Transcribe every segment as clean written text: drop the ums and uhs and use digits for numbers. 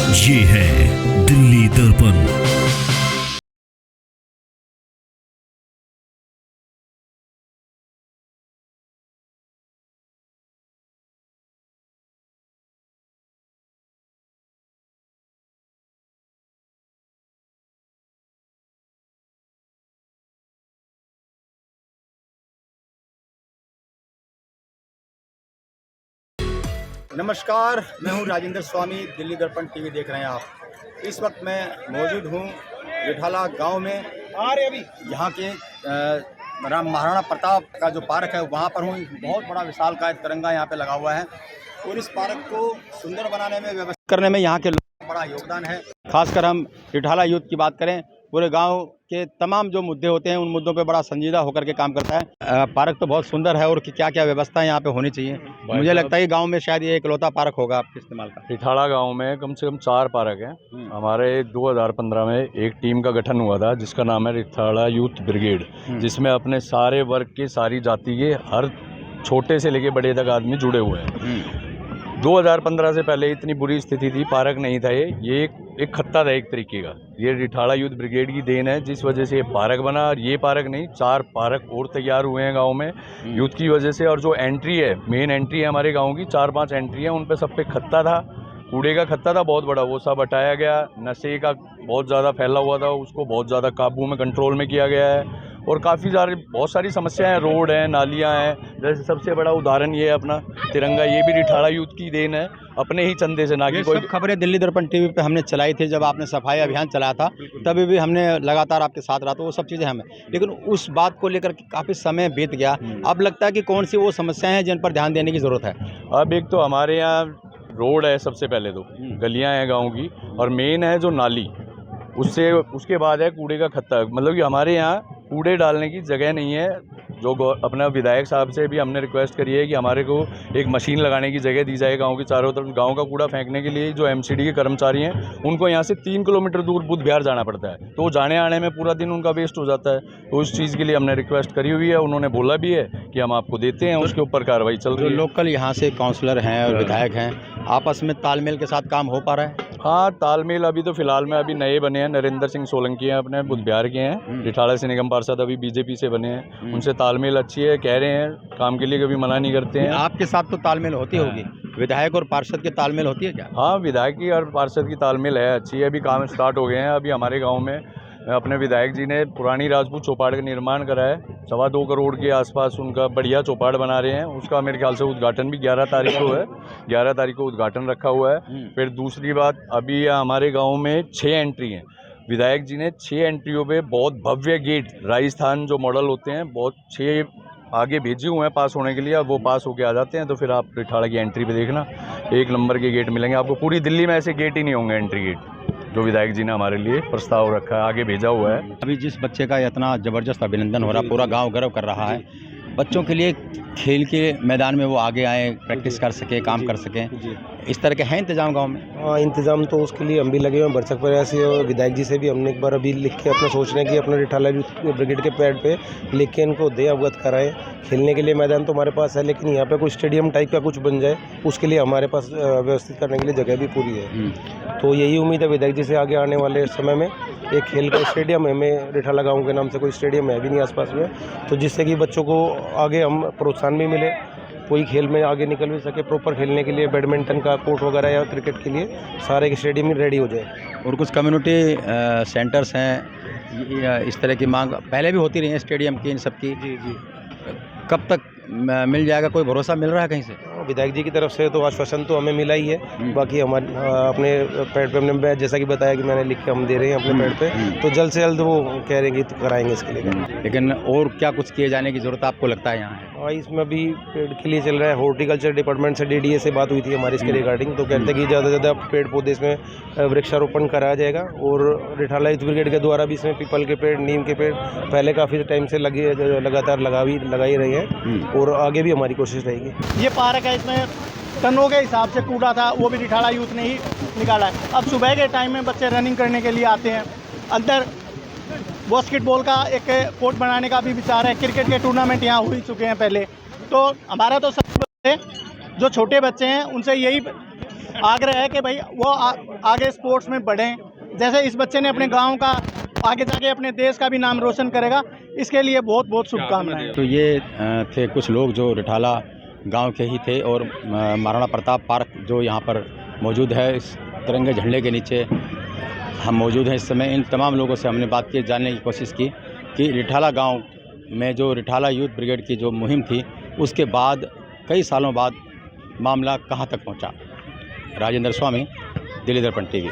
ये है दिल्ली दर्पण। नमस्कार, मैं हूं राजेंद्र स्वामी। दिल्ली दर्पण टीवी देख रहे हैं आप। इस वक्त मैं मौजूद हूं रिठाला गांव में। यहाँ के महाराणा प्रताप का जो पार्क है वहाँ पर हूँ। बहुत बड़ा विशालकाय तिरंगा यहाँ पे लगा हुआ है और इस पार्क को सुंदर बनाने में, व्यवस्थित करने में यहाँ के लोगों का बड़ा योगदान है। खासकर हम रिठाला यूथ की बात करें, पूरे गांव के तमाम जो मुद्दे होते हैं उन मुद्दों पे बड़ा संजीदा होकर के काम करता है। पार्क तो बहुत सुंदर है और क्या क्या व्यवस्था यहाँ पे होनी चाहिए। मुझे लगता है कि गांव में शायद ये इकलौता पार्क होगा आपके इस्तेमाल का। रिठाला गांव में कम से कम 4 पार्क हैं। हमारे 2015 में एक टीम का गठन हुआ था जिसका नाम है रिठाला यूथ ब्रिगेड, जिसमें अपने सारे वर्ग के, सारी जाति के, हर छोटे से लेके बड़े तक आदमी जुड़े हुए हैं। 2015 से पहले इतनी बुरी स्थिति थी, पार्क नहीं था। ये एक खत्ता था एक तरीके का। ये रिठाला यूथ ब्रिगेड की देन है जिस वजह से ये पार्क बना। और ये पार्क नहीं, 4 पार्क और तैयार हुए हैं गांव में यूथ की वजह से। और जो एंट्री है, मेन एंट्री है हमारे गांव की, 4-5 एंट्री है, उन पे सब पे खत्ता था, कूड़े का खत्ता था बहुत बड़ा, वो सब हटाया गया। नशे का बहुत ज़्यादा फैला हुआ था, उसको बहुत ज़्यादा काबू में, कंट्रोल में किया गया है। और काफ़ी बहुत सारी समस्याएं हैं, रोड हैं, नालियां हैं। जैसे सबसे बड़ा उदाहरण ये है अपना तिरंगा, ये भी रिठाला यूथ की देन है, अपने ही चंदे से, ना कि कोई। खबरें दिल्ली दर्पण टीवी पे हमने चलाई थी जब आपने सफाई अभियान चलाया था, तभी भी हमने लगातार आपके साथ रहा, तो वो सब चीज़ें हमें, लेकिन उस बात को लेकर काफ़ी समय बीत गया। अब लगता है कि कौन सी वो समस्याएं हैं जिन पर ध्यान देने की ज़रूरत है। अब एक तो हमारे यहाँ रोड है, सबसे पहले तो गलियाँ हैं गाँव की, और मेन है जो नाली, उसके बाद है कूड़े का खत्ता। मतलब कि हमारे यहाँ कूड़े डालने की जगह नहीं है। जो अपना विधायक साहब से भी हमने रिक्वेस्ट करी है कि हमारे को एक मशीन लगाने की जगह दी जाए गांव की चारों तरफ। गांव का कूड़ा फेंकने के लिए जो एमसीडी के कर्मचारी हैं उनको यहाँ से 3 किलोमीटर दूर बुध बिहार जाना पड़ता है, तो जाने आने में पूरा दिन उनका वेस्ट हो जाता है। तो उस चीज़ के लिए हमने रिक्वेस्ट करी हुई है, उन्होंने बोला भी है कि हम आपको देते हैं, उसके ऊपर कार्रवाई चल रही है। लोकल यहाँ से काउंसलर हैं और विधायक हैं, आपस में तालमेल के साथ काम हो पा रहा है? हाँ, तालमेल अभी तो फिलहाल में अभी नए बने हैं। नरेंद्र सिंह सोलंकी हैं, अपने बुध बिहार के हैं। रिठाला से निगम पार्षद अभी बीजेपी से बने हैं, उनसे तालमेल अच्छी है, कह रहे हैं काम के लिए, कभी मना नहीं करते हैं। आपके साथ तो तालमेल होती होगी, विधायक और पार्षद की तालमेल होती है क्या? हाँ, विधायक की और पार्षद की तालमेल है, अच्छी है। अभी काम स्टार्ट हो गए हैं। अभी हमारे गांव में अपने विधायक जी ने पुरानी राजपूत चौपाड़ का निर्माण करा है, 2.25 करोड़ के आसपास उनका बढ़िया चौपाड़ बना रहे हैं। उसका मेरे ख्याल से उद्घाटन भी 11 तारीख को है, 11 तारीख को उद्घाटन रखा हुआ है। फिर दूसरी बात, अभी हमारे गाँव में 6 एंट्री हैं। विधायक जी ने 6 एंट्रियों पे बहुत भव्य गेट, राजस्थान जो मॉडल होते हैं, बहुत 6 आगे भेजे हुए हैं पास होने के लिए। अब वो पास होके आ जाते हैं तो फिर आप रिठाला की एंट्री पे देखना, 1 नंबर के गेट मिलेंगे आपको। पूरी दिल्ली में ऐसे गेट ही नहीं होंगे, एंट्री गेट, जो विधायक जी ने हमारे लिए प्रस्ताव रखा है, आगे भेजा हुआ है। अभी जिस बच्चे का इतना ज़बरदस्त अभिनंदन हो रहा है, पूरा गांव गर्व कर रहा है, बच्चों के लिए खेल के मैदान में वो आगे आए, प्रैक्टिस कर सके, काम कर सकें, इस तरह के हैं इंतजाम गांव में? हाँ, इंतजाम तो उसके लिए हम भी लगे हुए हैं भरसक प्रयास से। और विधायक जी से भी हमने एक बार अभी लिख के अपना सोच रहे हैं कि अपना रिठाला ब्रिगेड के पैड पे लिख के इनको दे, अवगत कराएं। खेलने के लिए मैदान तो हमारे पास है, लेकिन यहाँ पे कोई स्टेडियम टाइप का कुछ बन जाए, उसके लिए हमारे पास व्यवस्थित करने के लिए जगह भी पूरी है। तो यही उम्मीद है विधायक जी से, आगे आने वाले समय में एक खेल का स्टेडियम है। हमें रिठाला गाँव के नाम से कोई स्टेडियम है भी नहीं आसपास में, तो जिससे कि बच्चों को आगे हम प्रोत्साहन भी मिले, कोई खेल में आगे निकल भी सके। प्रॉपर खेलने के लिए बैडमिंटन का कोर्ट वगैरह या क्रिकेट के लिए सारे स्टेडियम रेडी हो जाए। और कुछ कम्युनिटी सेंटर्स हैं, इस तरह की मांग पहले भी होती रही है स्टेडियम की, इन सब की। जी। कब तक मिल जाएगा, कोई भरोसा मिल रहा है कहीं से? विधायक जी की तरफ से तो आश्वासन तो हमें मिला ही है। बाकी हमारे अपने पैड पे हमने जैसा कि बताया कि मैंने लिख के हम दे रहे हैं अपने पैड पे, तो जल्द से जल्द वो कह रहे हैं कि कराएंगे इसके लिए। लेकिन और क्या कुछ किए जाने की ज़रूरत आपको लगता है यहाँ? हाँ, इसमें अभी पेड़ के लिए चल रहा है। हॉर्टिकल्चर डिपार्टमेंट से डीडीए से बात हुई थी हमारी इसके रिगार्डिंग, तो कहते हैं कि ज़्यादा से ज़्यादा पेड़ पौधे इसमें वृक्षारोपण कराया जाएगा। और रिठाला यूथ ब्रिगेड के द्वारा भी इसमें पीपल के पेड़, नीम के पेड़ पहले काफ़ी टाइम से लगातार लगा ही रहे हैं, और आगे भी हमारी कोशिश रहेगी। ये पार्क है, इसमें टनों के हिसाब से कूड़ा था, वो भी रिठाला यूथ ने ही निकाला है। अब सुबह के टाइम में बच्चे रनिंग करने के लिए आते हैं। अंदर बास्केटबॉल का एक कोर्ट बनाने का भी विचार है। क्रिकेट के टूर्नामेंट यहाँ हो ही चुके हैं पहले। तो हमारा तो सब जो छोटे बच्चे हैं उनसे यही आग्रह है कि भाई वो आगे स्पोर्ट्स में बढ़ें। जैसे इस बच्चे ने अपने गांव का आगे जाके अपने देश का भी नाम रोशन करेगा, इसके लिए बहुत बहुत शुभकामनाएं। तो ये थे कुछ लोग जो रिठाला गांव के ही थे और महाराणा प्रताप पार्क जो यहाँ पर मौजूद है, इस तिरंगे झंडे के नीचे हम मौजूद हैं इस समय। इन तमाम लोगों से हमने बात की, जानने की कोशिश की कि रिठाला गांव में जो रिठाला यूथ ब्रिगेड की जो मुहिम थी, उसके बाद कई सालों बाद मामला कहां तक पहुंचा। राजेंद्र स्वामी, दिल्ली दर्पण टीवी।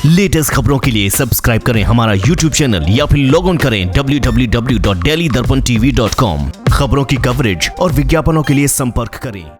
लेटेस्ट खबरों के लिए सब्सक्राइब करें हमारा YouTube चैनल या फिर लॉग ऑन करें www.delhidarpantv.com। खबरों की कवरेज और विज्ञापनों के लिए संपर्क करें।